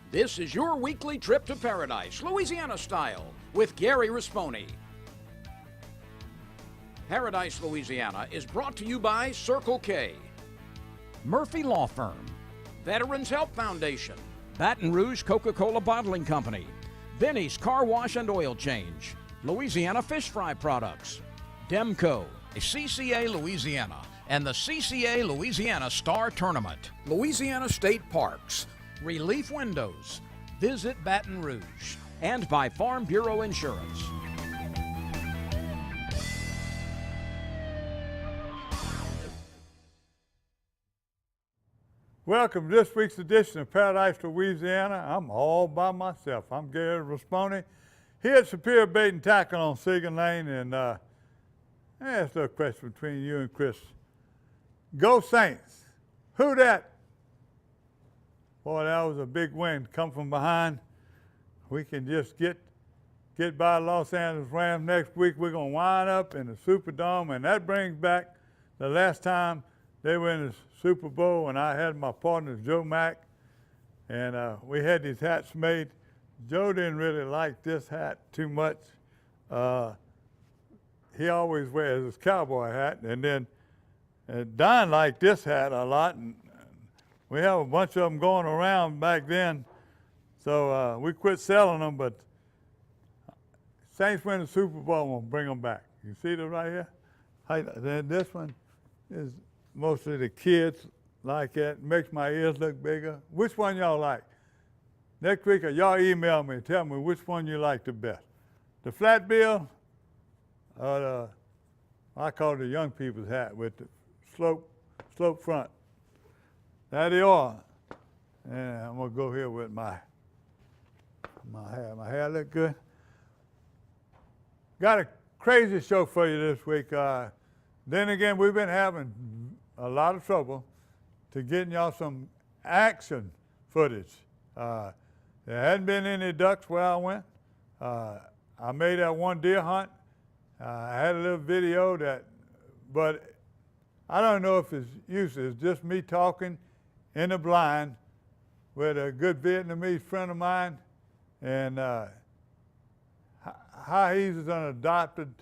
This is your weekly trip to paradise, Louisiana style, with Gary Risponi. Paradise, Louisiana is brought to you by Circle K, Murphy Law Firm, Veterans Help Foundation, Baton Rouge Coca-Cola Bottling Company, Benny's Car Wash and Oil Change, Louisiana Fish Fry Products, Demco, CCA Louisiana, and the CCA Louisiana Star Tournament, Louisiana State Parks, Relief Windows, Visit Baton Rouge, and by Farm Bureau Insurance. Welcome to this week's edition of Paradise, Louisiana. I'm all by myself. I'm Gary Risponi here at Superior Bait and Tackle on Sigan Lane, and ask a question between you and Chris. Go Saints! Who dat? Boy, that was a big win. Come from behind. We can just get by Los Angeles Rams next week. We're going to wind up in the Superdome, and that brings back the last time they were in the Super Bowl, and I had my partner, Joe Mack, and we had these hats made. Joe didn't really like this hat too much. He always wears his cowboy hat, and then Don liked this hat a lot, and we have a bunch of them going around back then, so we quit selling them, but Saints win the Super Bowl, we'll bring them back. You see them right here? Then this one is mostly the kids like that. Makes my ears look bigger. Which one y'all like? Next week, y'all email me and tell me which one you like the best. The flat bill, or I call it the young people's hat with the slope front. There they are. And I'm gonna go here with my hair. My hair look good. Got a crazy show for you this week. Then again, we've been having a lot of trouble to getting y'all some action footage. There hadn't been any ducks where I went. I made that one deer hunt. I had a little video but I don't know if it's useless. It's just me talking in the blind with a good Vietnamese friend of mine, and how he's adopted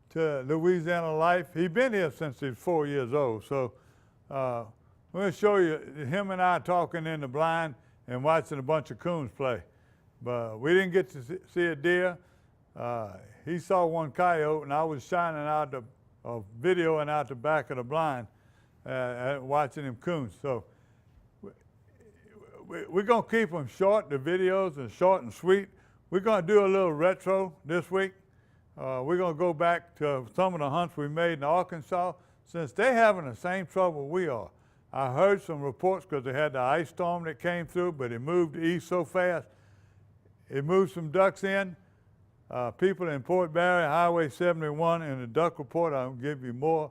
to Louisiana life. He's been here since he was 4 years old. So we're going to show you him and I talking in the blind and watching a bunch of coons play. But we didn't get to see a deer. He saw one coyote, and I was shining out videoing out the back of the blind watching them coons. So we're going to keep them short, the videos, and short and sweet. We're going to do a little retro this week. We're going to go back to some of the hunts we made in Arkansas, since they're having the same trouble we are. I heard some reports because they had the ice storm that came through, but it moved east so fast. It moved some ducks in. People in Port Barry, Highway 71, in the duck report, I'll give you more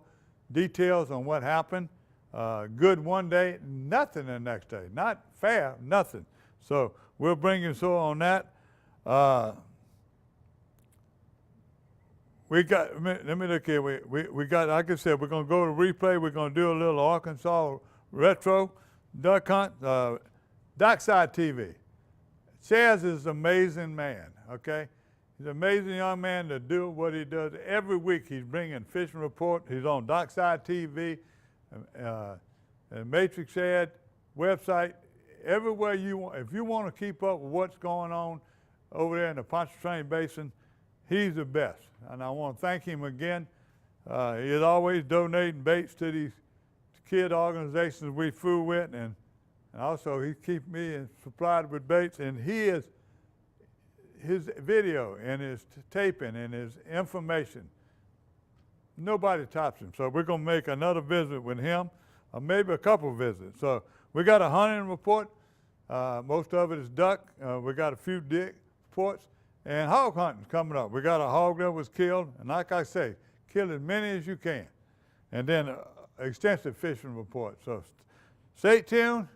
details on what happened. Good one day, nothing the next day. Not fair, nothing. So we'll bring you so on that. We got, let me look here. We got, like I said, we're going to go to replay. We're going to do a little Arkansas retro duck hunt. Dockside TV. Chaz is an amazing man, okay? He's an amazing young man to do what he does. Every week he's bringing fishing report. He's on Dockside TV, Matrix Ad, website, everywhere you want. If you want to keep up with what's going on over there in the Pontchartrain Basin, he's the best. And I want to thank him again. He is always donating baits to these kid organizations we fool with, and also he keeps me supplied with baits, and his video and his taping and his information, nobody tops him. So we're going to make another visit with him, or maybe a couple visits. So we got a hunting report. Most of it is duck. We got a few deer reports, and hog hunting coming up. We got a hog that was killed, and like I say, kill as many as you can. And then extensive fishing report. So stay tuned.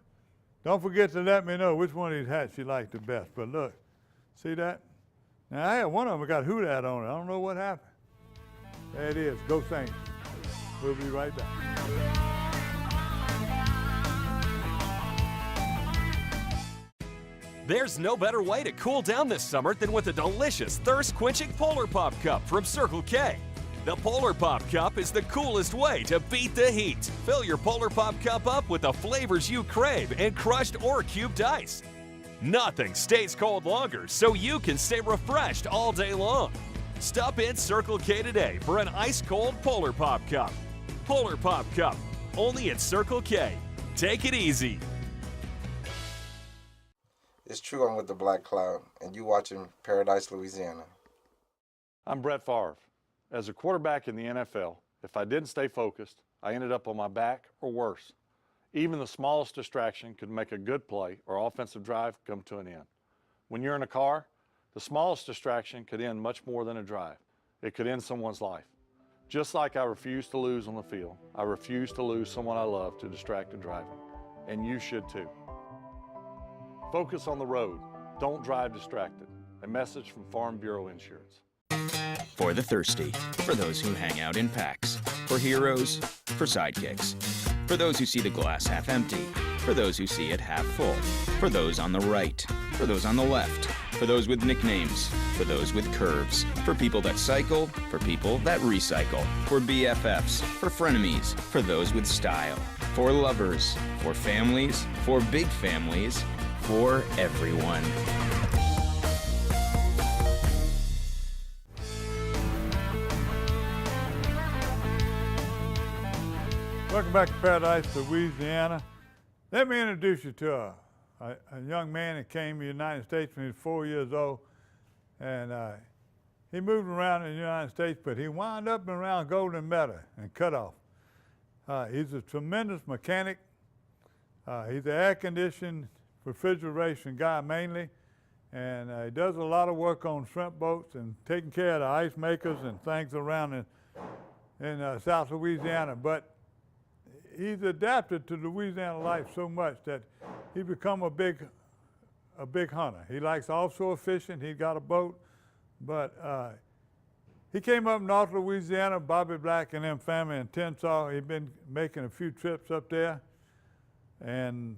Don't forget to let me know which one of these hats you like the best. But look, see that? Now I had one of them got Who Dat on it. I don't know what happened. There it is. Go Saints. We'll be right back. There's no better way to cool down this summer than with a delicious, thirst-quenching Polar Pop Cup from Circle K. The Polar Pop Cup is the coolest way to beat the heat. Fill your Polar Pop Cup up with the flavors you crave and crushed or cubed ice. Nothing stays cold longer, so you can stay refreshed all day long. Stop in Circle K today for an ice-cold Polar Pop Cup. Polar Pop Cup, only at Circle K. Take it easy. It's true I'm with the Black Cloud, and you watching Paradise, Louisiana. I'm Brett Favre. As a quarterback in the NFL, if I didn't stay focused, I ended up on my back or worse. Even the smallest distraction could make a good play or offensive drive come to an end. When you're in a car, the smallest distraction could end much more than a drive. It could end someone's life. Just like I refuse to lose on the field, I refuse to lose someone I love to distracted driving. And you should too. Focus on the road. Don't drive distracted. A message from Farm Bureau Insurance. For the thirsty, for those who hang out in packs, for heroes, for sidekicks, for those who see the glass half empty, for those who see it half full, for those on the right, for those on the left, for those with nicknames, for those with curves, for people that cycle, for people that recycle, for BFFs, for frenemies, for those with style, for lovers, for families, for big families, for everyone. Welcome back to Paradise, Louisiana. Let me introduce you to a young man that came to the United States when he was 4 years old. And he moved around in the United States, but he wound up around Golden Meadow and Cutoff. He's a tremendous mechanic. He's an air-conditioned refrigeration guy mainly. And he does a lot of work on shrimp boats and taking care of the ice makers and things around in South Louisiana. But he's adapted to Louisiana life so much that he's become a big hunter. He likes offshore fishing. He's got a boat, but he came up North Louisiana, Bobby Black and them family in Tensas. He'd been making a few trips up there, and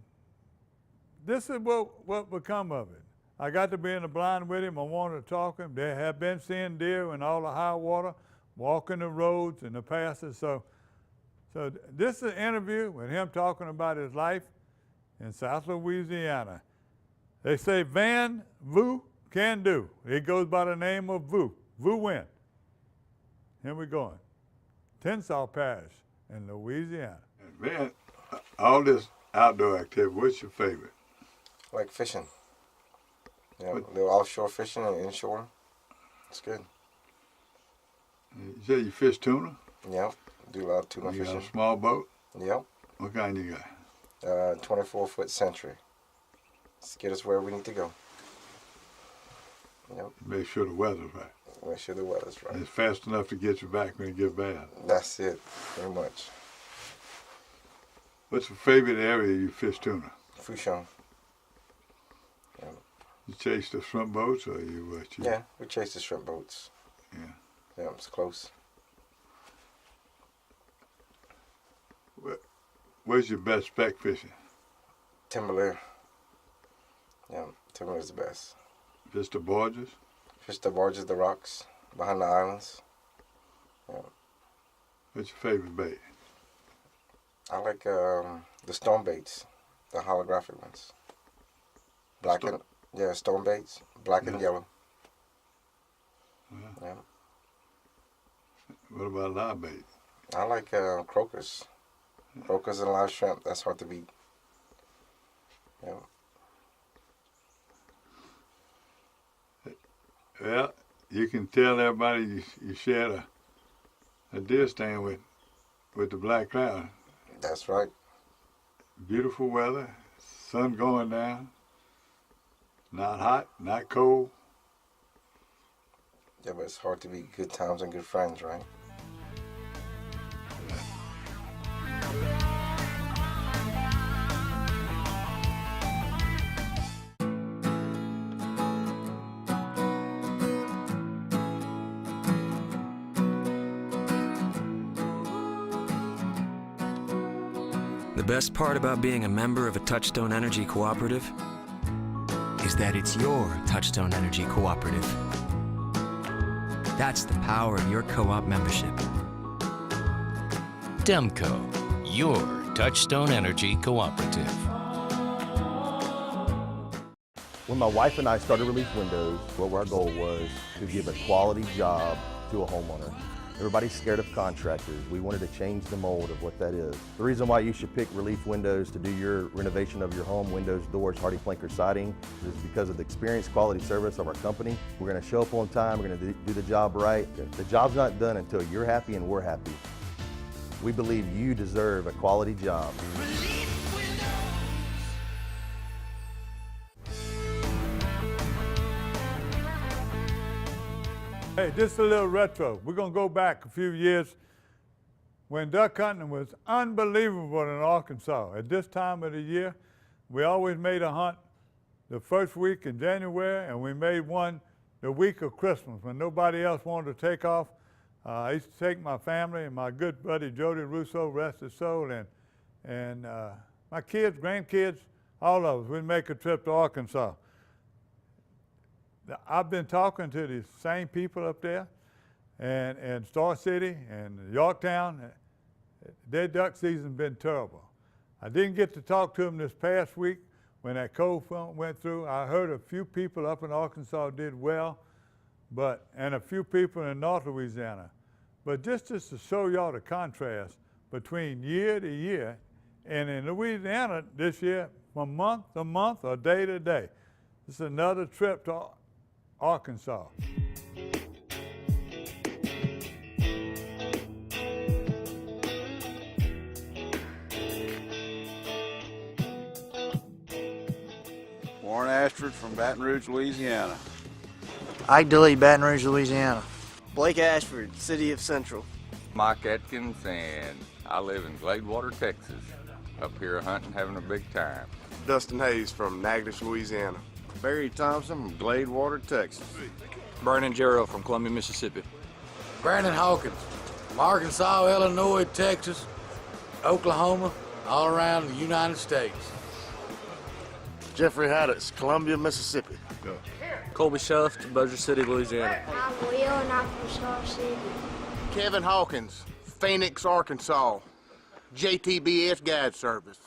this is what become of it. I got to be in the blind with him. I wanted to talk to him. They have been seeing deer in all the high water, walking the roads and the passes. So this is an interview with him talking about his life in South Louisiana. They say Van Vu can do. He goes by the name of Vu. Vu Win. Here we going. Tensas Parish in Louisiana. Man, all this outdoor activity, what's your favorite? I like fishing. Yeah, a little offshore fishing and inshore. It's good. You say you fish tuna? Yep. Do a lot of tuna You fishing. got a small boat? Yep. What kind you got? 24-foot Century. Let's get us where we need to go. Yep. Make sure the weather's right. Make sure the weather's right. And it's fast enough to get you back when it gets bad. That's it, pretty much. What's your favorite area you fish tuna? Fushon. Yeah. You chase the shrimp boats or you what? Yeah, we chase the shrimp boats. Yeah. Yeah, it's close. Where's your best spec fishing? Timberlair. Yeah, Timberlair's the best. Fish the barges? Fish the barges, the rocks, behind the islands. Yeah. What's your favorite bait? I like the stone baits, the holographic ones. Black and stone baits, black and yellow. Yeah. What about live bait? I like croakers. Croakers and live shrimp. That's hard to beat. Yeah. Well, you can tell everybody you shared a deer stand with the Black Cloud. That's right. Beautiful weather, sun going down, not hot, not cold. Yeah, but it's hard to beat good times and good friends, right? The best part about being a member of a Touchstone Energy cooperative is that it's your Touchstone Energy Cooperative. That's the power of your co-op membership. Demco, your Touchstone Energy Cooperative. When my wife and I started Relief Windows, what our goal was to give a quality job to a homeowner. Everybody's scared of contractors. We wanted to change the mold of what that is. The reason why you should pick Relief Windows to do your renovation of your home, windows, doors, hardy plank, or siding, is because of the experience, quality service of our company. We're going to show up on time. We're going to do the job right. The job's not done until you're happy and we're happy. We believe you deserve a quality job. Hey, just a little retro. We're going to go back a few years when duck hunting was unbelievable in Arkansas. At this time of the year, we always made a hunt the first week in January, and we made one the week of Christmas when nobody else wanted to take off. I used to take my family and my good buddy Jody Russo, rest his soul, and my kids, grandkids, all of us. We'd make a trip to Arkansas. I've been talking to the same people up there, and Star City and Yorktown. Their duck season's been terrible. I didn't get to talk to them this past week when that cold front went through. I heard a few people up in Arkansas did well, and a few people in North Louisiana. But just to show y'all the contrast between year to year, and in Louisiana this year, from month to month or day to day. This is another trip to Arkansas. Warren Ashford from Baton Rouge, Louisiana. Ike DeLee, Baton Rouge, Louisiana. Blake Ashford, City of Central. Mike Atkins, and I live in Gladewater, Texas. Up here hunting, having a big time. Dustin Hayes from Natchitoches, Louisiana. Barry Thompson from Gladewater, Texas. Brandon Jarrell from Columbia, Mississippi. Brandon Hawkins from Arkansas, Illinois, Texas, Oklahoma, all around the United States. Jeffrey Haddix, Columbia, Mississippi. Go. Colby Shuft, Bossier City, Louisiana. I'm Will, and I'm from Star City. Kevin Hawkins, Phoenix, Arkansas, JTBS Guide Service.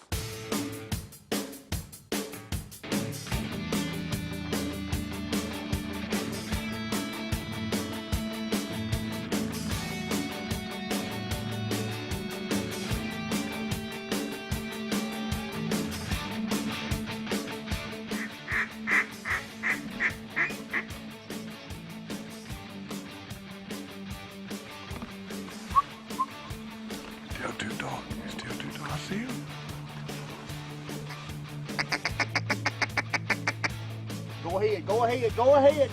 Go ahead. Go ahead.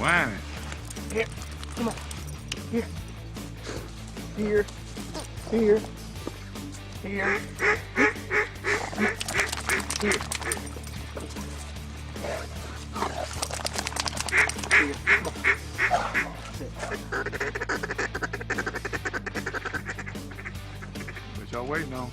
Whining. Here, come on. Here. Here. Here. Here. Here. What y'all waiting on?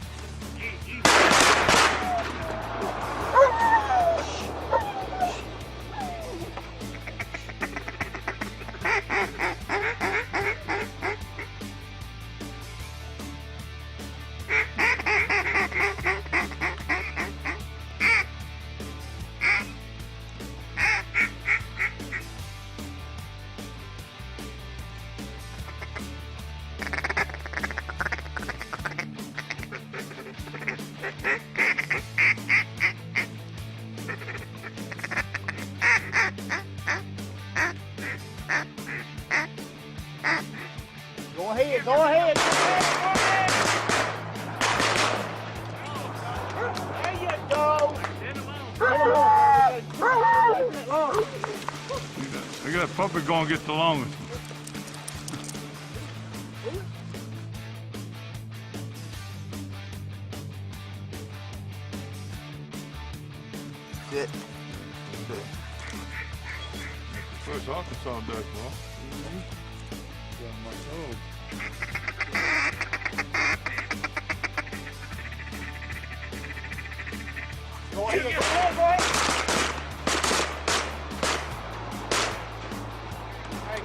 that puppy gonna get the longest. Sit. First Arkansas duck, bro. Go ahead, go ahead. Hey.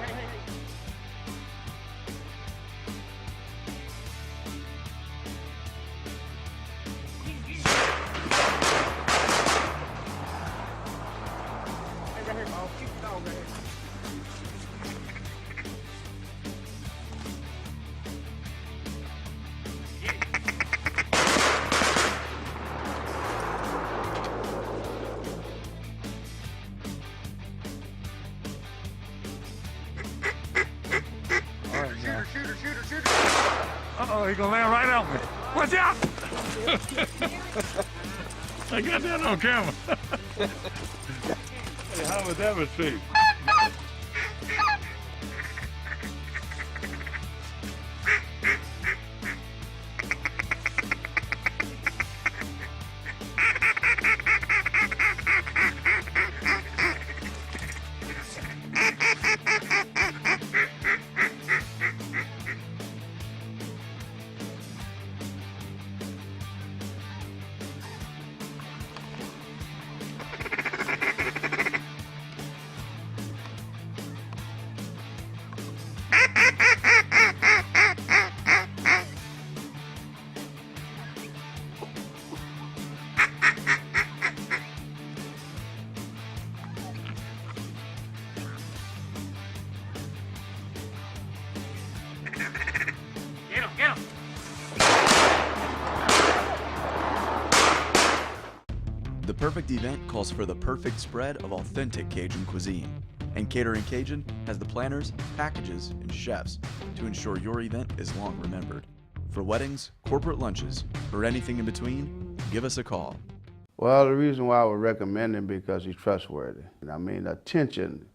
Hey, right here, Bo. Keep the dog right here. Shooter. Uh-oh, he gonna land right on me. Watch out! I got that on camera. Hey, how was that received? Get him. The perfect event calls for the perfect spread of authentic Cajun cuisine. And Catering Cajun has the planners, packages, and chefs to ensure your event is long remembered. For weddings, corporate lunches, or anything in between, give us a call. Well, the reason why I would recommend him because he's trustworthy. I mean, attention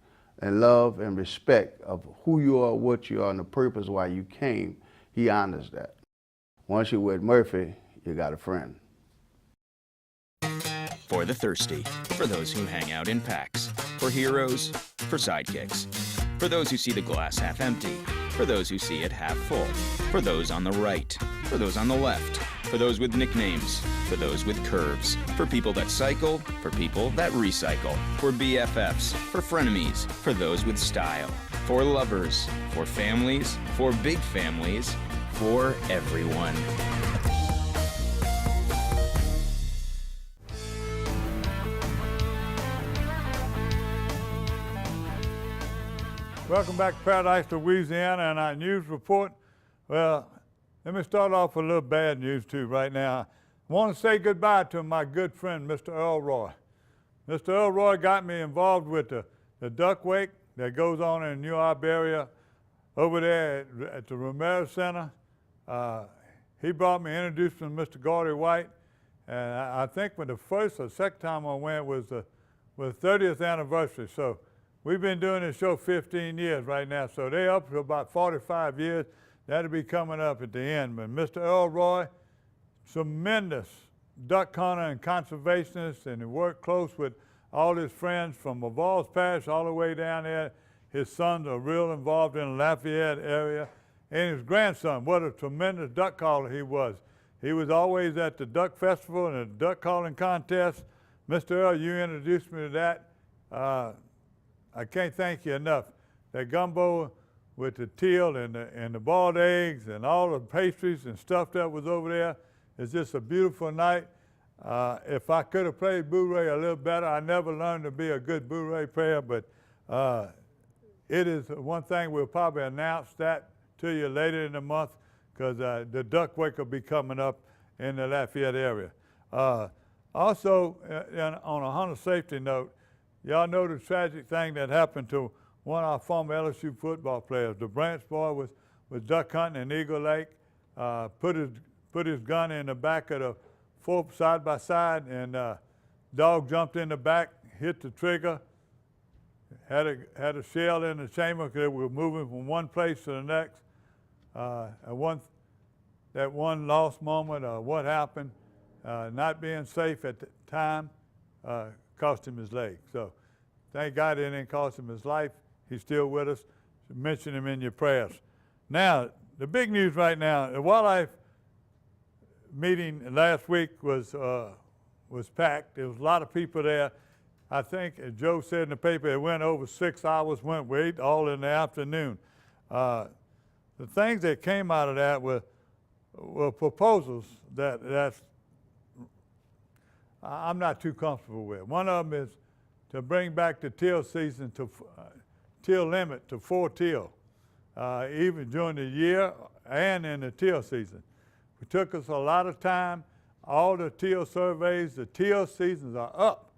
and love and respect of who you are, what you are, and the purpose why you came, he honors that. Once you're with Murphy, you got a friend. For the thirsty, for those who hang out in packs, for heroes, for sidekicks, for those who see the glass half empty, for those who see it half full, for those on the right, for those on the left, for those with nicknames, for those with curves, for people that cycle, for people that recycle, for BFFs, for frenemies, for those with style, for lovers, for families, for big families, for everyone. Welcome back to Paradise, Louisiana, and our news report. Well, let me start off with a little bad news too right now. I want to say goodbye to my good friend, Mr. Elroy. Mr. Elroy got me involved with the duck wake that goes on in New Iberia over there at the Romero Center. He brought me, introduced me to Mr. Gordy White, and I think when the first or second time I went was the 30th anniversary. So we've been doing this show 15 years right now, so they're up to about 45 years. That'll be coming up at the end. But Mr. Elroy, tremendous duck hunter and conservationist, and he worked close with all his friends from Mavals Parish all the way down there. His sons are real involved in the Lafayette area. And his grandson, what a tremendous duck caller he was. He was always at the duck festival and the duck calling contest. Mr. Earl, you introduced me to that. I can't thank you enough. That gumbo with the teal and the boiled eggs and all the pastries and stuff that was over there is just a beautiful night. If I could have played Boo-Ray a little better, I never learned to be a good Boo-Ray player, but it is one thing we'll probably announce that to you later in the month because the duck wake will be coming up in the Lafayette area. Also, on a hunter safety note, y'all know the tragic thing that happened to one of our former LSU football players. The Branch boy was duck hunting in Eagle Lake, put his gun in the back of the fork side by side, and dog jumped in the back, hit the trigger, had a shell in the chamber because we were moving from one place to the next. That one lost moment, what happened, not being safe at the time, cost him his leg. So thank God it didn't cost him his life. He's still with us. Mention him in your prayers. Now, the big news right now, the wildlife meeting last week was packed. There was a lot of people there. I think, as Joe said in the paper, it went over 6 hours, went wait all in the afternoon. The things that came out of that were proposals that's I'm not too comfortable with. One of them is to bring back the till season to till limit to 4 till, even during the year and in the till season. It took us a lot of time. All the till surveys, the till seasons are up.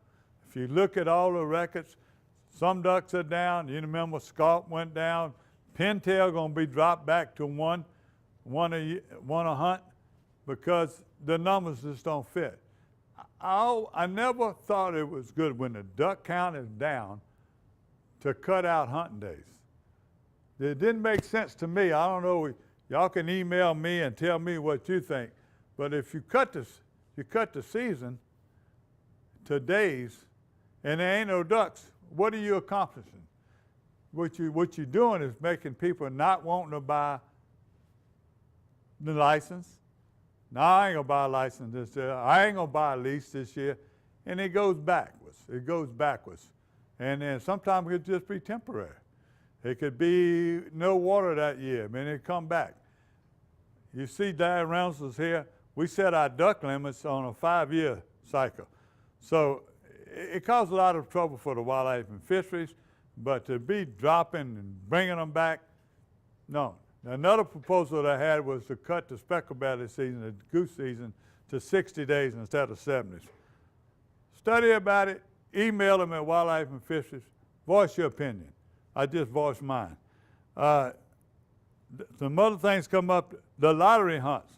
If you look at all the records, some ducks are down. You remember Scaup went down. Pintail going to be dropped back to one a hunt because the numbers just don't fit. I never thought it was good when the duck count is down to cut out hunting days. It didn't make sense to me. I don't know. Y'all can email me and tell me what you think. But if you cut the season to days and there ain't no ducks, what are you accomplishing? What you're doing is making people not wanting to buy the license. No, I ain't gonna buy a license this year. I ain't gonna buy a lease this year. And it goes backwards. It goes backwards. And then sometimes it could just be temporary. It could be no water that year, and it come back. You see Diane Reynolds is here. We set our duck limits on a 5-year cycle. So it caused a lot of trouble for the wildlife and fisheries, but to be dropping and bringing them back, no. Another proposal that I had was to cut the speckled belly season, the goose season, to 60 days instead of 70. Study about it, email them at Wildlife and Fisheries, voice your opinion. I just voiced mine. Some other things come up, the lottery hunts.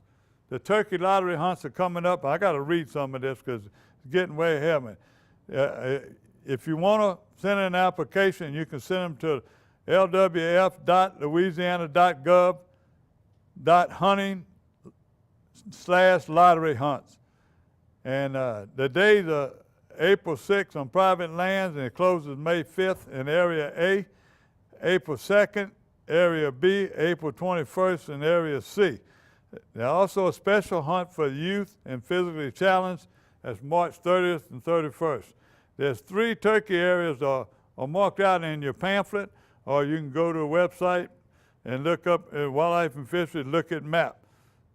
The turkey lottery hunts are coming up. I got to read some of this because it's getting way ahead of me. If you want to send in an application, you can send them to lwf.louisiana.gov.hunting/lottery hunts. And the days are April 6th on private lands, and it closes May 5th in Area A, April 2nd, Area B, April 21st in Area C. There's also a special hunt for youth and physically challenged. That's March 30th and 31st. There's 3 turkey areas are marked out in your pamphlet, or you can go to a website and look up Wildlife and Fisheries, look at map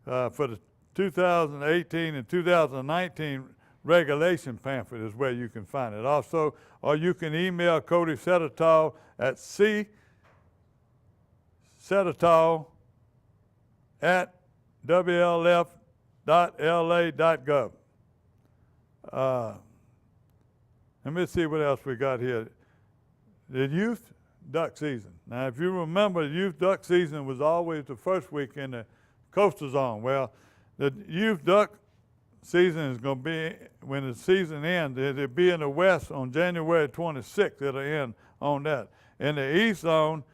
for the 2018 and 2019 regulation pamphlet is where you can find it. Also, or you can email Cody Settertall at csettertall@wlf.la.gov. Let me see what else we got here. The youth duck season. Now, if you remember, the youth duck season was always the first week in the coastal zone. Well, the youth duck season is going to be, when the season ends, it'll be in the west on January 26th. It'll end on that. In the east zone,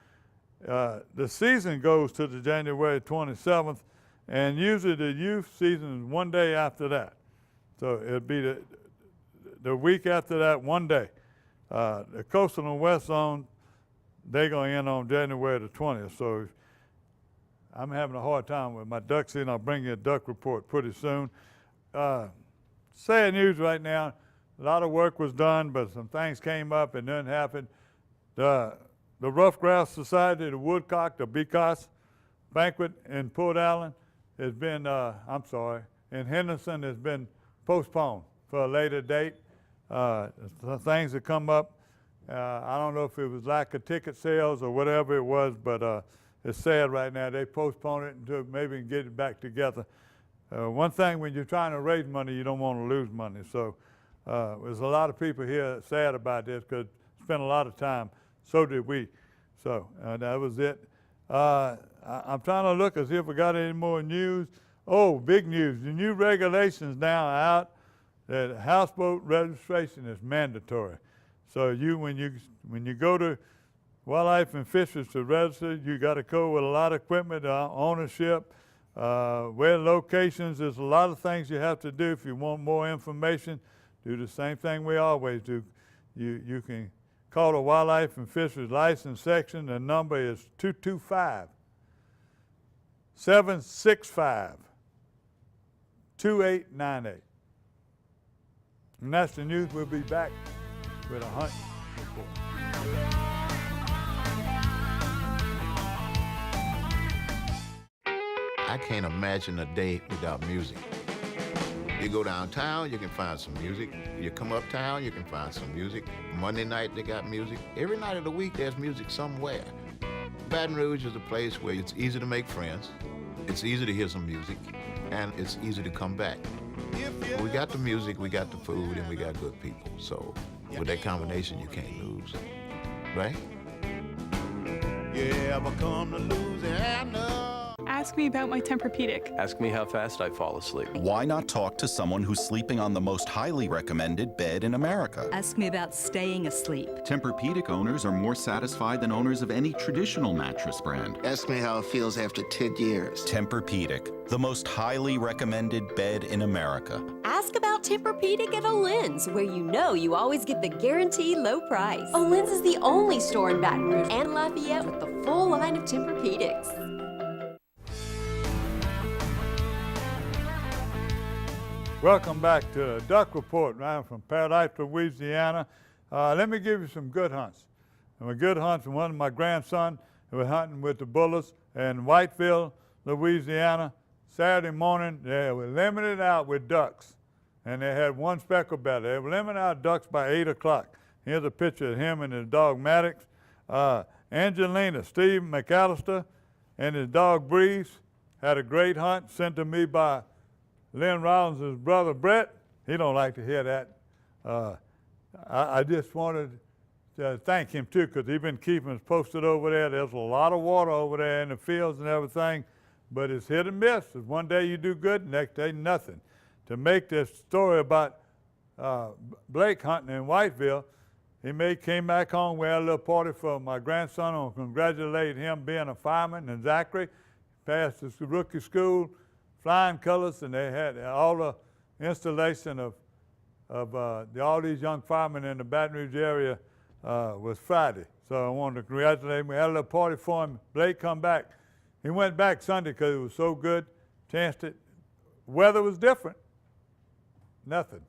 the season goes to the January 27th, and usually the youth season is one day after that. So it'll be the week after that, one day. The coastal and west zone, they're going to end on January the 20th. So I'm having a hard time with my duck season. I'll bring you a duck report pretty soon. Sad news right now. A lot of work was done, but some things came up and nothing happened. The Rough Grouse Society, the Woodcock, the Becas banquet in Port Allen has been, in Henderson has been postponed for a later date. Things that come up. I don't know if it was lack of ticket sales or whatever it was, but it's sad right now. They postpone it until maybe get it back together. One thing, when you're trying to raise money, you don't want to lose money. So there's a lot of people here sad about this because spent a lot of time. So did we. So that was it. I'm trying to look and see if we got any more news. Oh, big news. The new regulations now out that houseboat registration is mandatory. So when you go to Wildlife and Fisheries to register, you got to go with a lot of equipment, ownership, where locations. There's a lot of things you have to do. If you want more information, do the same thing we always do. You can call the Wildlife and Fisheries License Section. The number is 225-765-2898. And that's the news. We'll be back with a hunt report. I can't imagine a day without music. You go downtown, you can find some music. You come uptown, you can find some music. Monday night, they got music. Every night of the week, there's music somewhere. Baton Rouge is a place where it's easy to make friends, it's easy to hear some music, and it's easy to come back. We got the music, we got the food, and we got good people. So with that combination, you can't lose, right? You ever come to Louisiana? Ask me about my Tempur-Pedic. Ask me how fast I fall asleep. Why not talk to someone who's sleeping on the most highly recommended bed in America? Ask me about staying asleep. Tempur-Pedic owners are more satisfied than owners of any traditional mattress brand. Ask me how it feels after 10 years. Tempur-Pedic, the most highly recommended bed in America. Ask about Tempur-Pedic at Olin's, where you know you always get the guaranteed low price. Olin's is the only store in Baton Rouge and Lafayette with the full line of Tempur-Pedics. Welcome back to the Duck Report. I'm from Paradise, Louisiana. Let me give you some good hunts. And a good hunt from one of my grandson who was hunting with the bullets in Whiteville, Louisiana. Saturday morning, they were limited out with ducks, and they had one speckled belly. They were limited out ducks by 8 o'clock. Here's a picture of him and his dog Maddox. Angelina, Steve McAllister, and his dog Breeze had a great hunt sent to me by Lynn Rollins' brother Brett. He don't like to hear that. I just wanted to thank him too, because he's been keeping us posted over there. There's a lot of water over there in the fields and everything, but it's hit and miss. One day you do good, next day nothing. To make this story about Blake hunting in Whiteville, came back home. We had a little party for my grandson and congratulated him being a fireman, and Zachary passed his rookie school, flying colors, and they had all the installation of all these young firemen in the Baton Rouge area was Friday. So I wanted to congratulate him. We had a little party for him. Blake come back. He went back Sunday because it was so good. Chanced it. Weather was different. Nothing.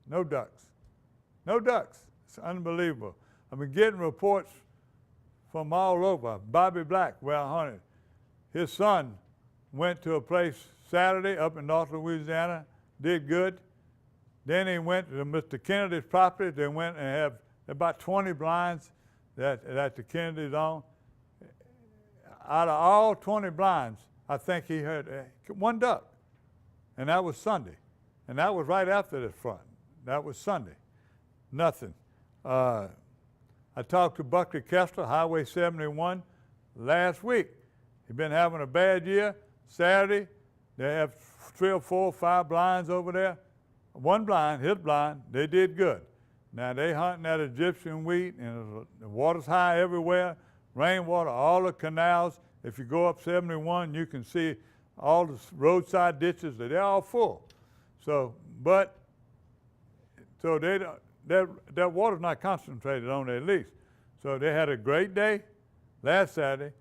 No ducks. No ducks. It's unbelievable. I've been getting reports from all over. Bobby Black, where I hunted, his son went to a place Saturday up in North Louisiana, did good. Then he went to Mr. Kennedy's property. They went and have about 20 blinds that the Kennedys own. Out of all 20 blinds, I think he had one duck, and that was Sunday. And that was right after this front. That was Sunday. Nothing. I talked to Buckley Kessler, Highway 71, last week. He's been having a bad year. Saturday, they have 3 or 4 or 5 blinds over there. One blind, his blind, they did good. Now they hunting that Egyptian wheat, and the water's high everywhere, rainwater, all the canals. If you go up 71, you can see all the roadside ditches, they're all full. So that water's not concentrated on their lease. So they had a great day last Saturday.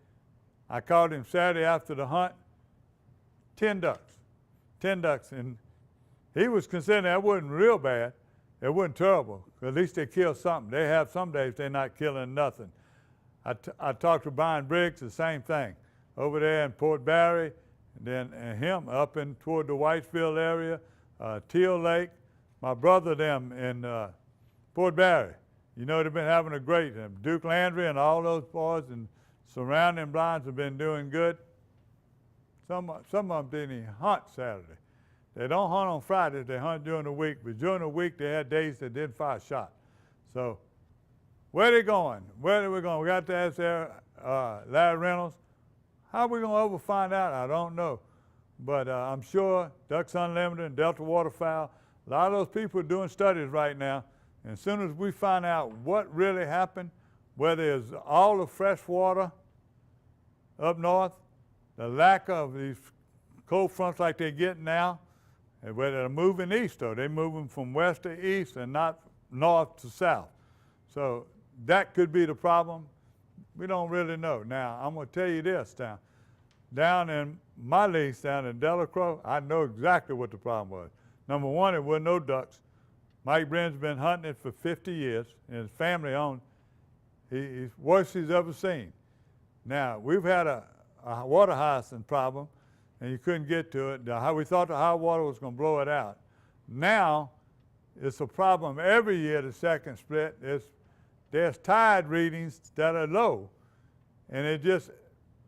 I called him Saturday after the hunt, 10 ducks, and he was considering that wasn't real bad. It wasn't terrible. At least they killed something. They have some days they're not killing nothing. I talked to Brian Briggs, the same thing, over there in Port Barry, and then him up in toward the Whitesville area, Teal Lake, my brother them in Port Barry. You know, they've been having a great, Duke Landry and all those boys and surrounding blinds have been doing good. Some of them didn't even hunt Saturday. They don't hunt on Fridays, they hunt during the week, but during the week they had days that didn't fire a shot. So where they going? Where are we going? We got to ask there, Larry Reynolds. How are we going to ever find out? I don't know. But I'm sure Ducks Unlimited and Delta Waterfowl, a lot of those people are doing studies right now, And as soon as we find out what really happened, whether it's all the fresh water up north, the lack of these cold fronts like they're getting now, and where they're moving east, though. They're moving from west to east and not north to south. So that could be the problem. We don't really know. Now, I'm going to tell you this now. Down in my lease, down in Delacroix, I know exactly what the problem was. Number one, there were no ducks. Mike Brenn's been hunting it for 50 years, and his family owned. He's worst he's ever seen. Now, we've had a water hyacinth problem, and you couldn't get to it. We thought the high water was going to blow it out. Now, it's a problem every year, the second split. There's tide readings that are low, and it just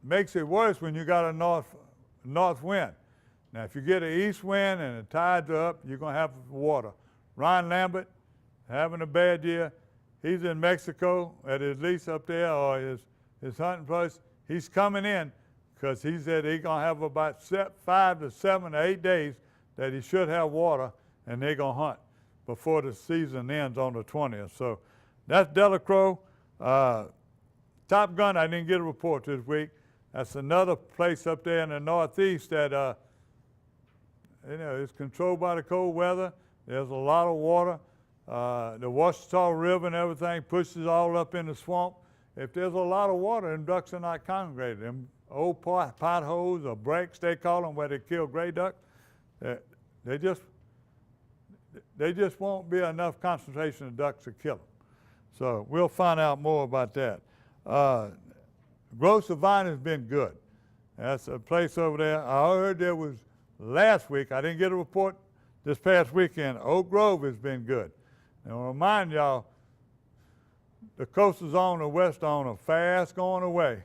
makes it worse when you got a north wind. Now, if you get an east wind and the tides are up, you're going to have water. Ron Lambert, having a bad year. He's in Mexico at his lease up there, or his hunting place. He's coming in because he said he's going to have about 5 to 7 to 8 days that he should have water, and they're going to hunt before the season ends on the 20th. So that's Delacroix. Top Gun, I didn't get a report this week. That's another place up there in the northeast that is controlled by the cold weather. There's a lot of water. The Washita River and everything pushes all up in the swamp. If there's a lot of water, them ducks are not congregated. Them old potholes or breaks, they call them, where they kill gray ducks, they just won't be enough concentration of ducks to kill them. So we'll find out more about that. Grove Savannah has been good. That's a place over there. I heard there was last week, I didn't get a report this past weekend, Oak Grove has been good. And I'll remind y'all, the coastal zone, the west zone are fast going away.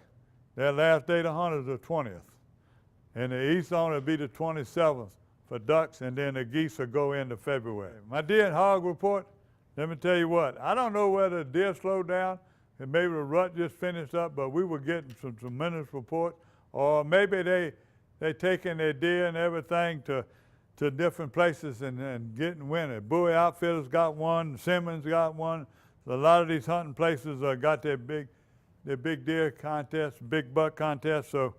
Their last day to hunt is the 20th. And the east zone will be the 27th for ducks, and then the geese will go into February. My deer and hog report, let me tell you what, I don't know whether the deer slowed down and maybe the rut just finished up, but we were getting some tremendous reports. Or maybe they taking their deer and everything to different places and getting winning. Bowie Outfitters got one, Simmons got one. A lot of these hunting places got their big deer contest, big buck contest. So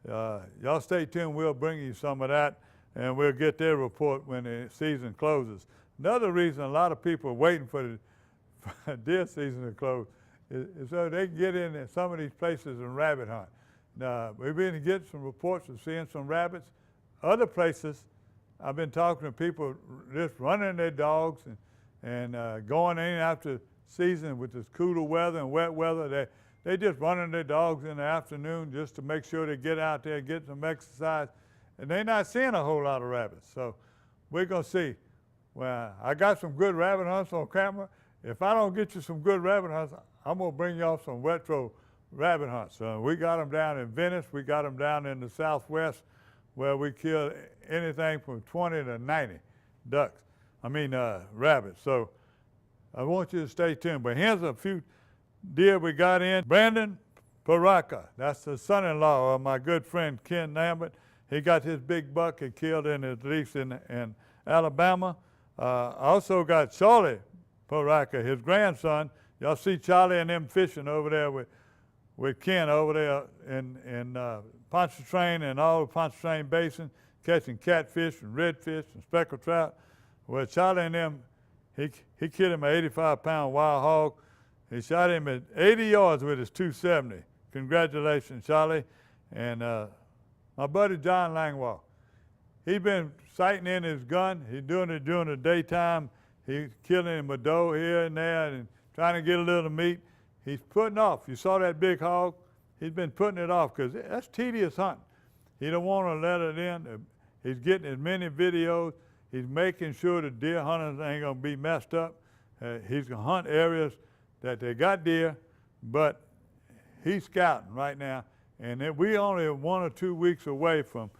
y'all stay tuned. We'll bring you some of that, and we'll get their report when the season closes. Another reason a lot of people are waiting for the deer season to close is so they can get in some of these places and rabbit hunt. Now, we've been getting some reports of seeing some rabbits. Other places, I've been talking to people just running their dogs and going in after season with this cooler weather and wet weather. They just running their dogs in the afternoon just to make sure they get out there and get some exercise. And they're not seeing a whole lot of rabbits. So we're going to see. Well, I got some good rabbit hunts on camera. If I don't get you some good rabbit hunts, I'm going to bring y'all some retro rabbit hunts. We got them down in Venice. We got them down in the Southwest, where we kill anything from 20 to 90 rabbits. So I want you to stay tuned. But here's a few deer we got in. Brandon Paraka, that's the son-in-law of my good friend Ken Lambert. He got his big buck he killed in his lease in Alabama. I also got Charlie Paraka, his grandson. Y'all see Charlie and them fishing over there with Ken over there in Pontchartrain and all the Pontchartrain Basin, catching catfish and redfish and speckled trout. Well, Charlie and them, he killed him an 85-pound wild hog. He shot him at 80 yards with his .270. Congratulations, Charlie. And my buddy John Langwell, he's been sighting in his gun. He's doing it during the daytime. He's killing him a doe here and there and trying to get a little meat. He's putting off. You saw that big hog? He's been putting it off because that's tedious hunting. He don't want to let it in. He's getting as many videos. He's making sure the deer hunters ain't going to be messed up. He's going to hunt areas that they got deer, but he's scouting right now. And we only 1 or 2 weeks away from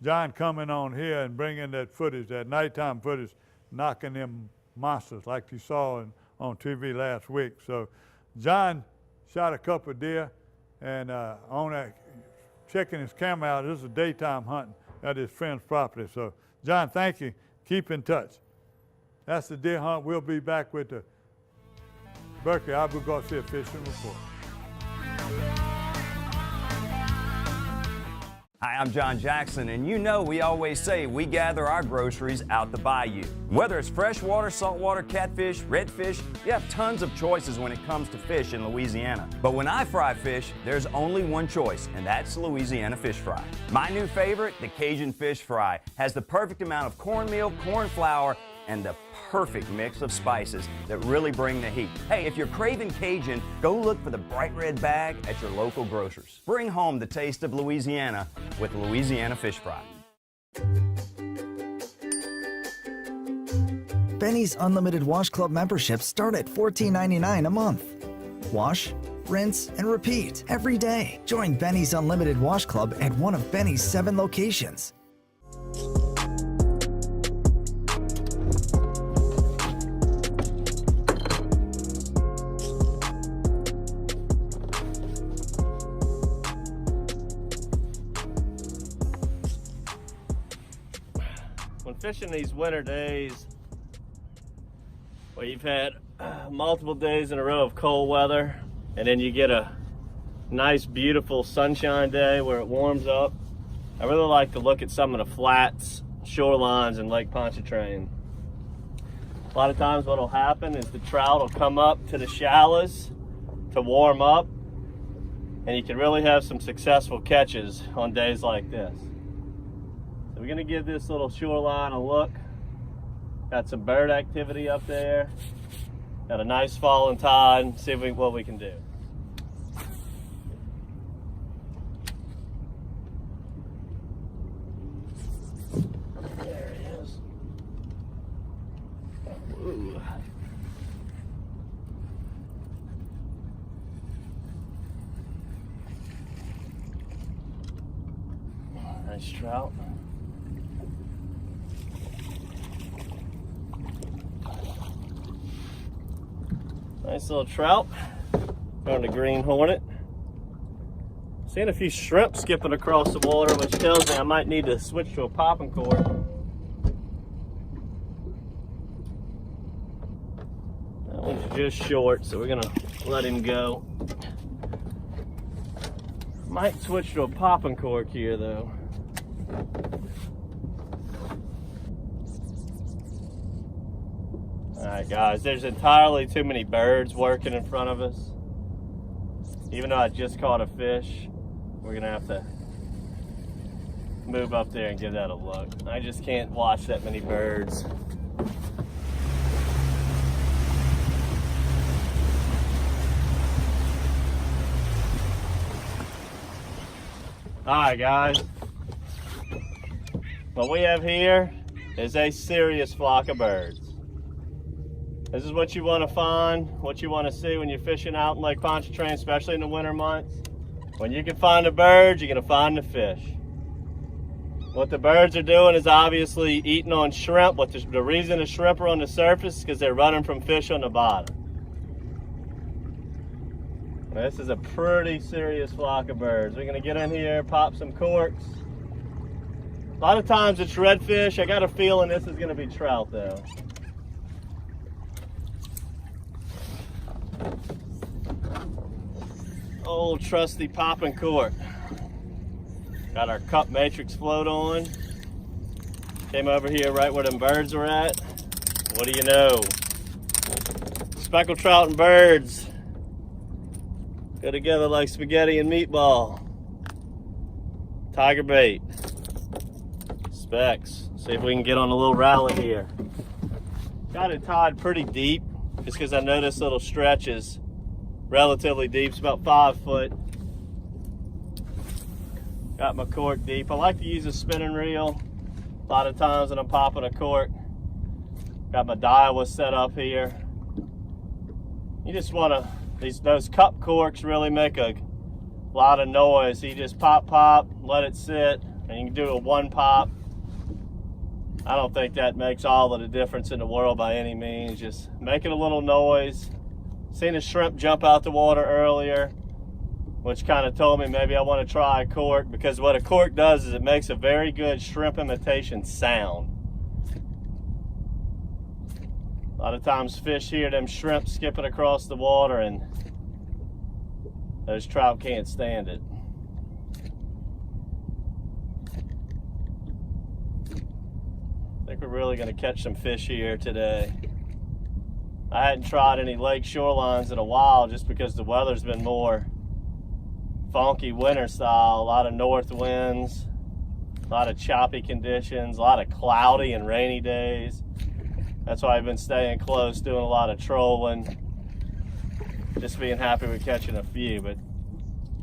John coming on here and bringing that footage, that nighttime footage, knocking them monsters like you saw on TV last week. So John shot a couple of deer, and on that, checking his camera out, this is a daytime hunting at his friend's property. So John, thank you. Keep in touch. That's the deer hunt. We'll be back with the Berkeley Abu Garcia Fishing Report. Hi, I'm John Jackson, and you know we always say we gather our groceries out the bayou. Whether it's freshwater, saltwater, catfish, redfish, you have tons of choices when it comes to fish in Louisiana. But when I fry fish, there's only one choice, and that's Louisiana fish fry. My new favorite, the Cajun fish fry, has the perfect amount of cornmeal, corn flour, and the perfect mix of spices that really bring the heat. Hey, if you're craving Cajun, go look for the bright red bag at your local grocers. Bring home the taste of Louisiana with Louisiana Fish Fry. Benny's Unlimited Wash Club memberships start at $14.99 a month. Wash, rinse, and repeat every day. Join Benny's Unlimited Wash Club at one of Benny's 7 locations. When fishing these winter days, where you've had multiple days in a row of cold weather, and then you get a nice, beautiful sunshine day where it warms up, I really like to look at some of the flats, shorelines in Lake Pontchartrain. A lot of times what will happen is the trout will come up to the shallows to warm up, and you can really have some successful catches on days like this. So we're gonna give this little shoreline a look. Got some bird activity up there. Got a nice falling tide. See what we can do. There he is. Ooh. Nice trout. Nice little trout. Found a green hornet. Seeing a few shrimp skipping across the water, which tells me I might need to switch to a popping cork. That one's just short, so we're gonna let him go. Might switch to a popping cork here though. Alright guys, there's entirely too many birds working in front of us. Even though I just caught a fish, we're gonna have to move up there and give that a look. I just can't watch that many birds. Alright guys, what we have here is a serious flock of birds. This is what you want to find, what you want to see when you're fishing out in Lake Pontchartrain, especially in the winter months. When you can find the birds, you're going to find the fish. What the birds are doing is obviously eating on shrimp. The reason the shrimp are on the surface is because they're running from fish on the bottom. This is a pretty serious flock of birds. We're going to get in here, pop some corks. A lot of times it's redfish. I got a feeling this is going to be trout though. Old trusty popping cork. Got our cup matrix float on. Came over here right where them birds are at. What do you know? Speckled trout and birds go together like spaghetti and meatball. Tiger bait. Specks. See if we can get on a little rally here. Got it tied pretty deep just because I know this little stretch is relatively deep. It's about 5 foot. Got my cork deep. I like to use a spinning reel a lot of times when I'm popping a cork. Got my Daiwa set up here. You just want to, those cup corks really make a lot of noise. So you just pop, let it sit, and you can do a one pop. I don't think that makes all of the difference in the world by any means. Just making a little noise. Seen a shrimp jump out the water earlier, which kind of told me maybe I want to try a cork, because what a cork does is it makes a very good shrimp imitation sound. A lot of times fish hear them shrimp skipping across the water and those trout can't stand it. I think we're really going to catch some fish here today. I hadn't tried any lake shorelines in a while just because the weather's been more funky winter style. A lot of north winds, a lot of choppy conditions, a lot of cloudy and rainy days. That's why I've been staying close, doing a lot of trolling, just being happy with catching a few. But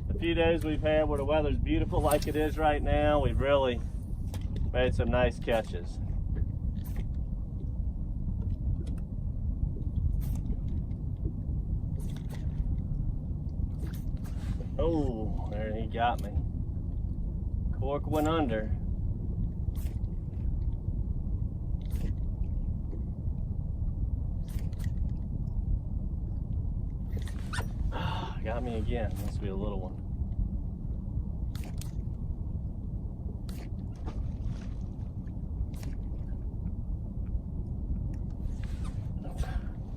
the few days we've had where the weather's beautiful like it is right now, we've really made some nice catches. Oh, there he got me. Cork went under. Got me again. Must be a little one.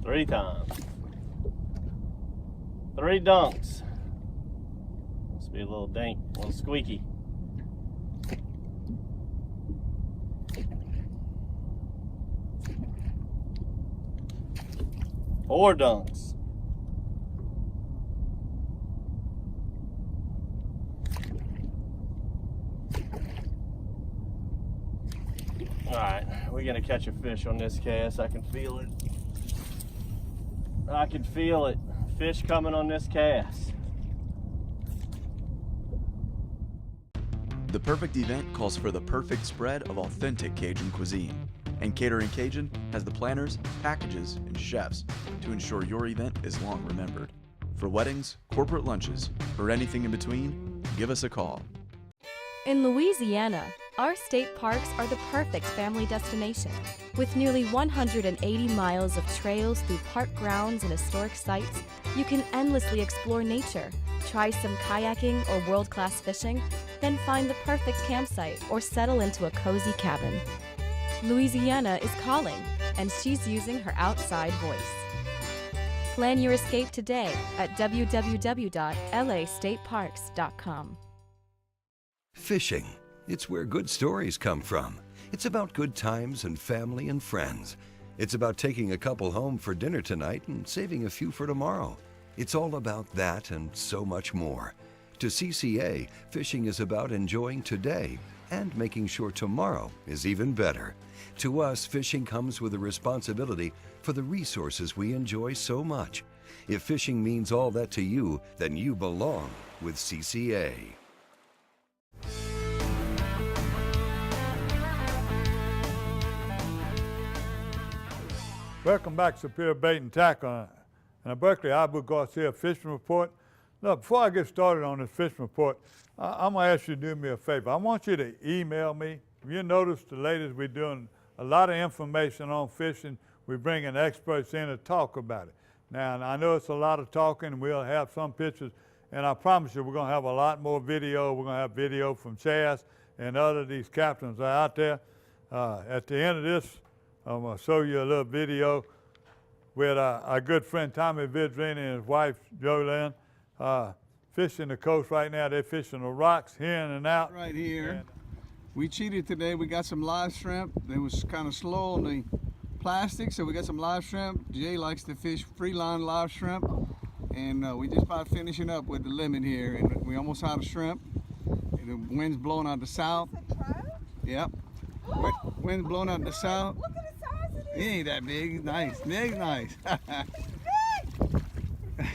Three times. 3 dunks. Must be a little dink, a little squeaky. Four dunks. Alright, we're gonna catch a fish on this cast. I can feel it. I can feel it. Fish coming on this cast. The perfect event calls for the perfect spread of authentic Cajun cuisine. And Catering Cajun has the planners, packages, and chefs to ensure your event is long remembered. For weddings, corporate lunches, or anything in between, give us a call. In Louisiana, our state parks are the perfect family destination. With nearly 180 miles of trails through park grounds and historic sites, you can endlessly explore nature, try some kayaking or world-class fishing, then find the perfect campsite or settle into a cozy cabin. Louisiana is calling, and she's using her outside voice. Plan your escape today at www.lastateparks.com. Fishing. It's where good stories come from. It's about good times and family and friends. It's about taking a couple home for dinner tonight and saving a few for tomorrow. It's all about that and so much more. To CCA, fishing is about enjoying today and making sure tomorrow is even better. To us, fishing comes with a responsibility for the resources we enjoy so much. If fishing means all that to you, then you belong with CCA. Welcome back to Superior Bait and Tackle and a Berkeley Abu Garcia fishing report. Look, before I get started on this fishing report, I'm going to ask you to do me a favor. I want you to email me. If you notice the ladies, we're doing a lot of information on fishing. We're bringing experts in to talk about it. Now, I know it's a lot of talking. We'll have some pictures, and I promise you we're going to have a lot more video. We're going to have video from Chaz and other of these captains out there. At the end of this, I'm going to show you a little video with our good friend Tommy Vidrini and his wife Jolene fishing the coast right now. They're fishing the rocks here and out. Right here. We cheated today. We got some live shrimp. It was kind of slow on the plastic, so we got some live shrimp. Jay likes to fish free line live shrimp, and we just about finishing up with the limit here, and we almost out of shrimp. And the wind's blowing out the south. Yep. Wind's blowing out the south. Look at the size of it. He ain't that big. He's nice. He's nice.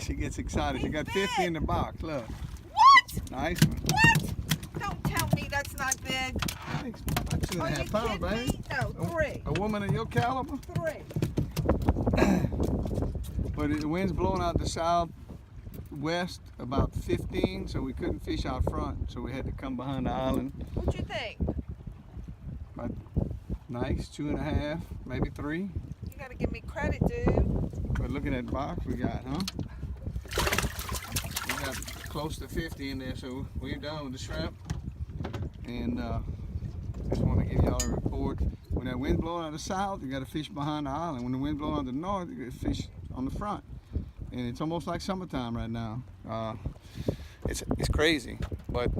She gets excited. She got 50 in the box. Look. What? Nice one. What? Don't tell me that's not big. Thanks. About 2.5 pounds, baby. No, 3. A woman of your caliber? 3. But the wind's blowing out the southwest about 15, so we couldn't fish out front, so we had to come behind the island. What'd you think? About nice, 2.5, maybe 3. You gotta give me credit, dude. But look at that box we got, huh? We got close to 50 in there, so we're done with the shrimp. And just want to give y'all a report. When that wind's blowing out of the south, you got to fish behind the island. When the wind's blowing out of the north, you got to fish on the front. And it's almost like summertime right now. It's crazy, but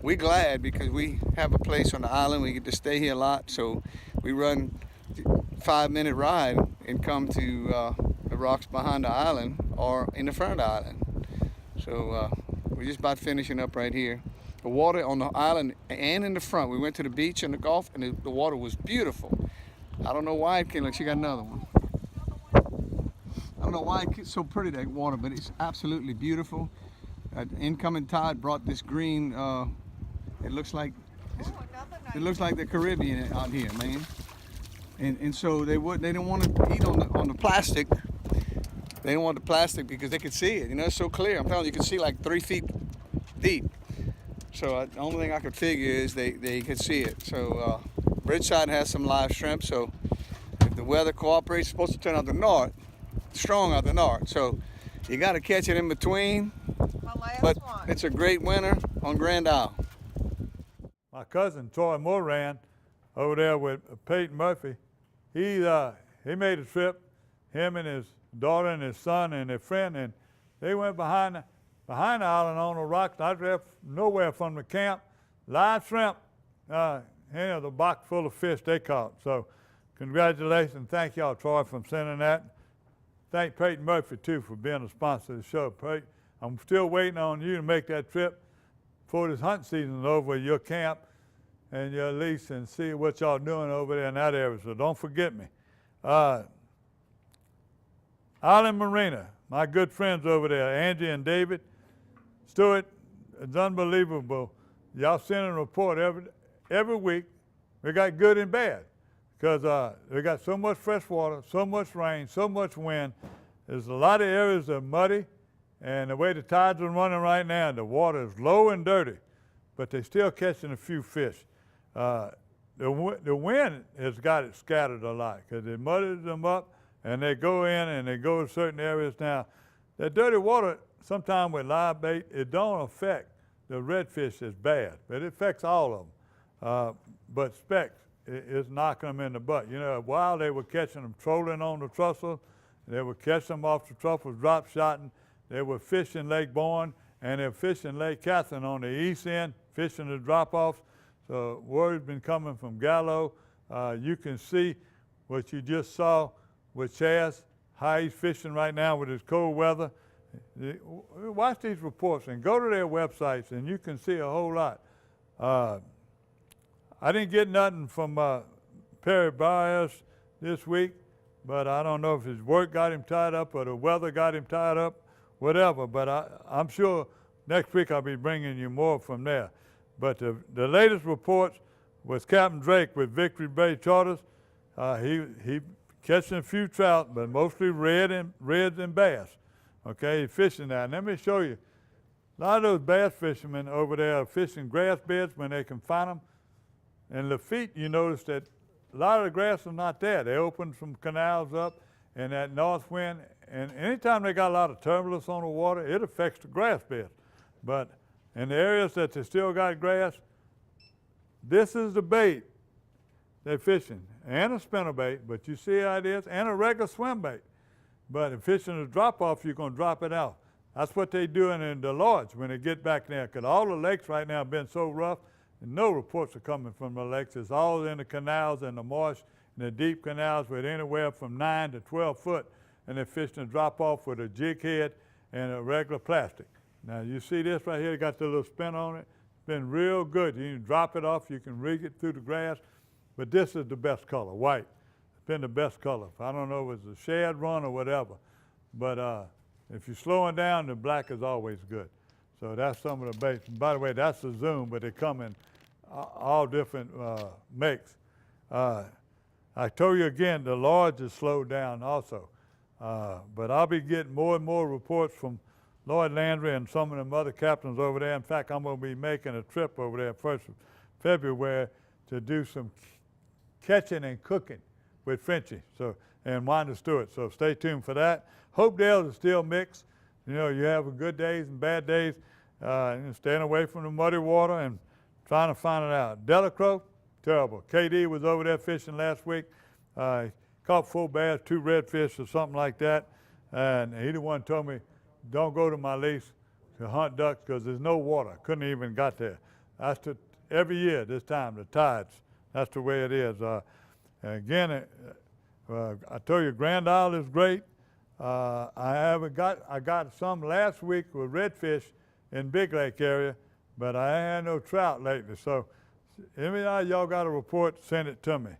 we're glad because we have a place on the island. We get to stay here a lot, so we run a 5-minute ride and come to the rocks behind the island or in the front of the island. So we're just about finishing up right here. The water on the island and in the front. We went to the beach and the Gulf, and the water was beautiful. I don't know why it came. Look, she got another one. I don't know why it's so pretty, that water, but it's absolutely beautiful. Incoming tide brought this green. It looks like the Caribbean out here, man. And so they don't want to eat on the plastic. They don't want the plastic because they could see it. You know, it's so clear. I'm telling you, you can see like 3 feet deep. So the only thing I could figure is they could see it. So Bridgeside has some live shrimp. So if the weather cooperates, it's supposed to turn out the north, strong out the north. So you got to catch it in between. But it's a great winter on Grand Isle. My cousin Troy Moran over there with Peyton Murphy, he made a trip, him and his daughter and his son and their friend, and they went behind the island on the rocks, not nowhere from the camp, live shrimp, the box full of fish they caught. So congratulations, thank y'all, Troy, for sending that. Thank Peyton Murphy, too, for being a sponsor of the show. Peyton, I'm still waiting on you to make that trip before this hunting season is over with your camp and your lease and see what y'all doing over there in that area. So don't forget me. Island Marina, my good friends over there, Angie and David. Stuart, it's unbelievable. Y'all send a report every week. We got good and bad because we got so much fresh water, so much rain, so much wind. There's a lot of areas that are muddy, and the way the tides are running right now, the water is low and dirty, but they're still catching a few fish. The wind has got it scattered a lot because it muddies them up, and they go in and they go to certain areas. Now, that dirty water, sometimes with live bait, it don't affect the redfish as bad, but it affects all of them. But specks is knocking them in the butt. You know, while they were catching them trolling on the trussel, they were catching them off the trussel, drop shotting. They were fishing Lake Bourne, and they're fishing Lake Catherine on the east end, fishing the drop-offs. So word's been coming from Gallo. You can see what you just saw with Chaz, how he's fishing right now with his cold weather. Watch these reports and go to their websites, and you can see a whole lot. I didn't get nothing from Perry Byers this week, but I don't know if his work got him tied up or the weather got him tied up, whatever. But I'm sure next week I'll be bringing you more from there. But the latest reports was Captain Drake with Victory Bay Charters. He catching a few trout, but mostly reds and bass. Okay, he's fishing that. And let me show you. A lot of those bass fishermen over there are fishing grass beds when they can find them. And Lafitte, you notice that a lot of the grass is not there. They opened some canals up and that north wind, and anytime they got a lot of turbulence on the water, it affects the grass beds. But in the areas that they still got grass, this is the bait they're fishing, and a spinner bait, but you see how it is, and a regular swim bait. But if fishing a drop-off, you're going to drop it out. That's what they're doing in the lodge when they get back there, because all the lakes right now have been so rough, and no reports are coming from the lakes. It's all in the canals and the marsh and the deep canals with anywhere from 9 to 12 foot, and they're fishing a drop-off with a jig head and a regular plastic. Now, you see this right here, got the little spin on it. It's been real good. You can drop it off, you can rig it through the grass, but this is the best color, white. It's been the best color. I don't know if it's a shad run or whatever, but if you're slowing down, the black is always good. So that's some of the baits. And by the way, that's a zoom, but they come in all different makes. I told you again, the lodge is slowed down also. But I'll be getting more and more reports from Lloyd Landry and some of them other captains over there. In fact, I'm going to be making a trip over there 1st of February to do some catching and cooking with Frenchie and Wanda Stewart. So stay tuned for that. Hopedale is still mixed. You know, you have good days and bad days, staying away from the muddy water and trying to find it out. Delacroix, terrible. KD was over there fishing last week. Caught 4 bass, 2 redfish or something like that. And he the one told me, don't go to my lease to hunt ducks because there's no water. Couldn't even got there. That's every year this time, the tides. That's the way it is. Again, I told you Grand Isle is great. I got some last week with redfish in Big Lake area, but I ain't had no trout lately. So every time y'all got a report, send it to me.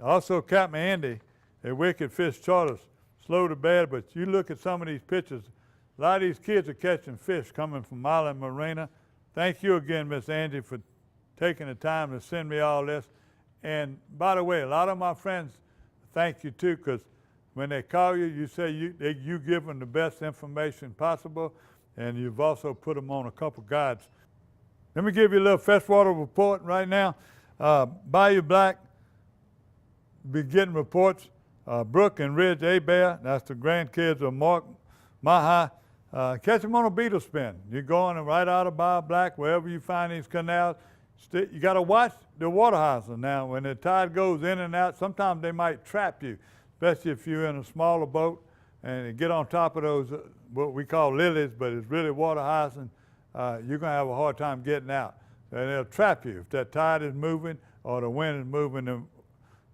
Also, Captain Andy at Wicked Fish Charters, slow to bad, but you look at some of these pictures, a lot of these kids are catching fish coming from Island Marina. Thank you again, Miss Angie, for taking the time to send me all this. And by the way, a lot of my friends thank you too, because when they call you, you say you give them the best information possible, and you've also put them on a couple guides. Let me give you a little freshwater report right now. Bayou Black, be getting reports. Brook and Ridge A-Bear, that's the grandkids of Mark Mahi. Catch them on a beetle spin. You're going right out of Bayou Black, wherever you find these canals. You got to watch the water houses now. When the tide goes in and out, sometimes they might trap you, especially if you're in a smaller boat and you get on top of those, what we call lilies, but it's really water hyacinth. You're going to have a hard time getting out. And they'll trap you if that tide is moving or the wind is moving.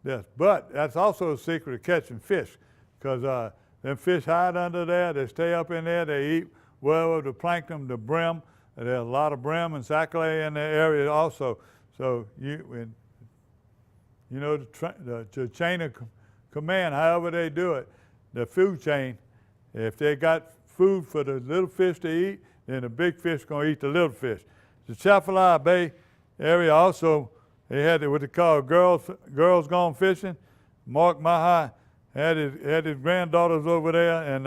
Yes, but that's also a secret of catching fish, because them fish hide under there, they stay up in there, they eat well the plankton, the brim. There's a lot of brim and sac-a-lait in the area also. So the chain of command, however they do it, the food chain, if they got food for the little fish to eat, then the big fish going to eat the little fish. The Chafalaya Bay area also, they had what they call girls gone fishing. Mark Mahi had his granddaughters over there, and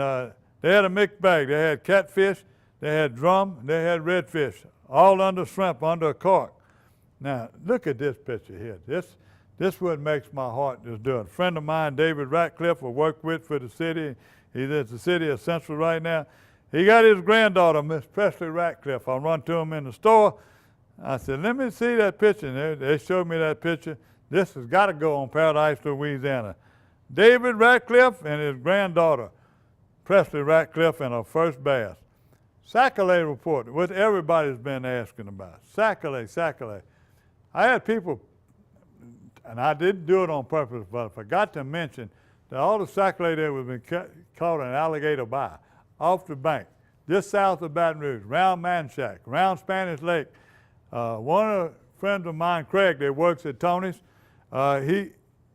they had a mixed bag. They had catfish, they had drum, they had redfish, all under shrimp, under a cork. Now, look at this picture here. This what makes my heart just do it. A friend of mine, David Ratcliffe, I work with for the city. He's at the city of Central right now. He got his granddaughter, Miss Presley Ratcliffe. I run to him in the store. I said, let me see that picture. And they showed me that picture. This has got to go on Paradise, Louisiana. David Ratcliffe and his granddaughter, Presley Ratcliffe, and her first bass. Sac-a-lait report, what everybody's been asking about. Sac-a-lait. I had people, and I didn't do it on purpose, but I forgot to mention that all the sac-a-lait that was been caught in Alligator Bay, off the bank, just south of Baton Rouge, round Manchac, round Spanish Lake. One of the friends of mine, Craig, that works at Tony's,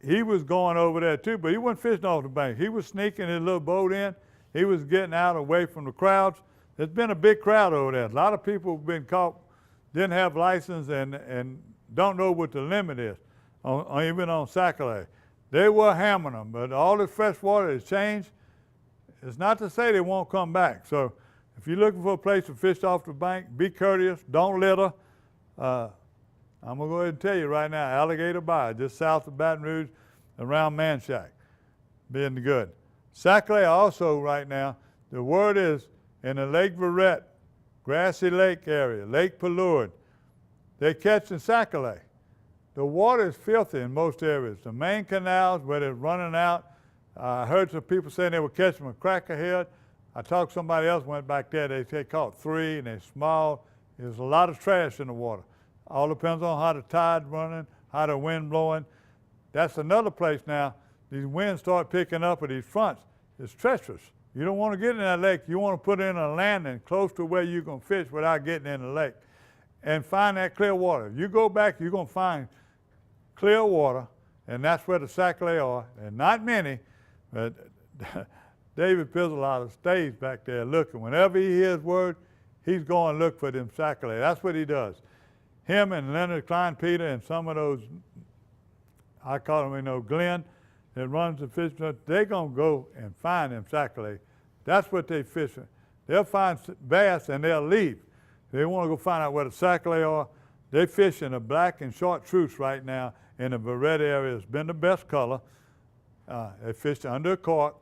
he was going over there too, but he wasn't fishing off the bank. He was sneaking his little boat in. He was getting out away from the crowds. There's been a big crowd over there. A lot of people have been caught, didn't have license, and don't know what the limit is, even on sac-a-lait. They were hammering them, but all this fresh water has changed. It's not to say they won't come back. So if you're looking for a place to fish off the bank, be courteous, don't litter. I'm going to go ahead and tell you right now, Alligator Bay, just south of Baton Rouge, around Manchac, being good. Sac-a-lait also right now, the word is in the Lake Verret, Grassy Lake area, Lake Palourde, they're catching sac-a-lait. The water is filthy in most areas. The main canals where they're running out, I heard some people saying they were catching a crackerhead. I talked to somebody else went back there, they caught 3 and they're small. There's a lot of trash in the water. All depends on how the tide's running, how the wind blowing. That's another place now. These winds start picking up at these fronts. It's treacherous. You don't want to get in that lake. You want to put in a landing close to where you're going to fish without getting in the lake. And find that clear water. If you go back, you're going to find clear water, and that's where the sac-a-lait are. And not many, but David Pizzolato stays back there looking. Whenever he hears word, he's going to look for them sac-a-lait. That's what he does. Him and Leonard Klein Peter and some of those, I call them, Glenn, that runs the fishing, they're going to go and find them sac-a-lait. That's what they fishing. They'll find bass and they'll leave. They want to go find out where the sac-a-lait are. They fish in a black and chartreuse right now in the Verret area. It's been the best color. They fish under a cork.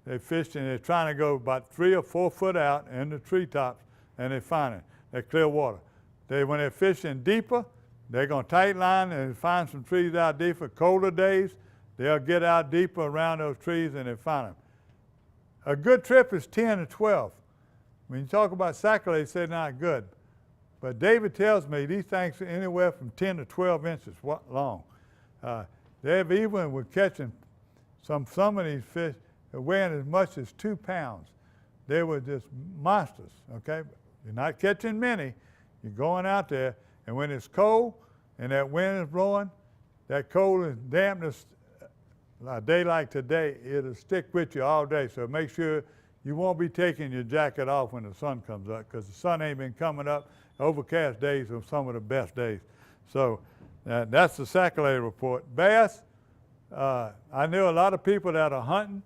They fish and they're trying to go about 3 or 4 foot out in the treetops, and they find it. They're clear water. When they're fishing deeper, They're going to tight line and find some trees out deep for colder days. They'll get out deeper around those trees and they find them. A good trip is 10 to 12. When you talk about sacral, they say not good. But David tells me these things are anywhere from 10 to 12 inches long. They've even with catching some of these fish weighing as much as 2 pounds. They were just monsters, okay? You're not catching many. You're going out there, and when it's cold and that wind is blowing, that cold and dampness, a day like today, it'll stick with you all day. So make sure you won't be taking your jacket off when the sun comes up, because the sun ain't been coming up. Overcast days are some of the best days. So that's the sacculated report. Bass, I know a lot of people that are hunting.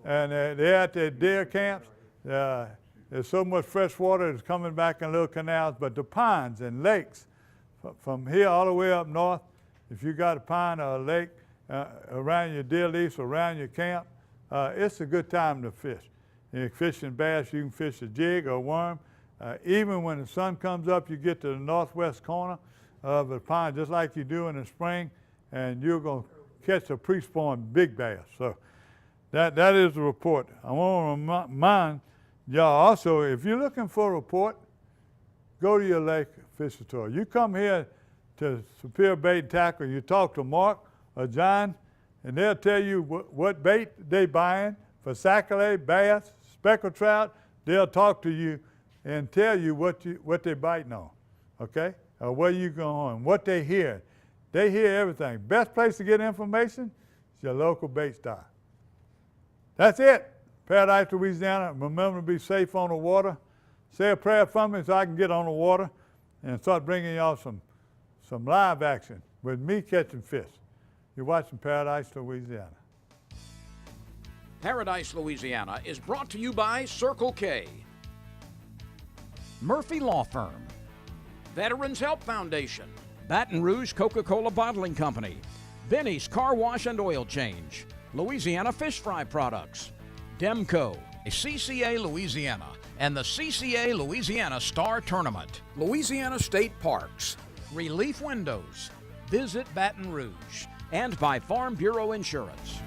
And they're at their deer camps. There's so much fresh water that's coming back in little canals, but the ponds and lakes, from here all the way up north, if you got a pond or a lake around your deer lease, around your camp, it's a good time to fish. You're fishing bass, you can fish a jig or worm. Even when the sun comes up, you get to the northwest corner of the pond, just like you do in the spring, and you're going to catch a pre-spawn big bass. So that is the report. I want to remind y'all also, if you're looking for a report, go to your lake fishing tour. You come here to Superior Bait and Tackle, you talk to Mark or John, and they'll tell you what bait they buying for saccalate, bass, speckled trout. They'll talk to you and tell you what they're biting on, okay? Or where you going, what they hear. They hear everything. Best place to get information is your local bait store. That's it. Paradise, Louisiana. Remember to be safe on the water. Say a prayer for me so I can get on the water and start bringing y'all some live action with me catching fish. You're watching Paradise, Louisiana. Paradise, Louisiana is brought to you by Circle K, Murphy Law Firm, Veterans Help Foundation, Baton Rouge Coca-Cola Bottling Company, Benny's Car Wash and Oil Change, Louisiana Fish Fry Products, Demco, CCA Louisiana, and the CCA Louisiana Star Tournament, Louisiana State Parks, Relief Windows, Visit Baton Rouge, and by Farm Bureau Insurance.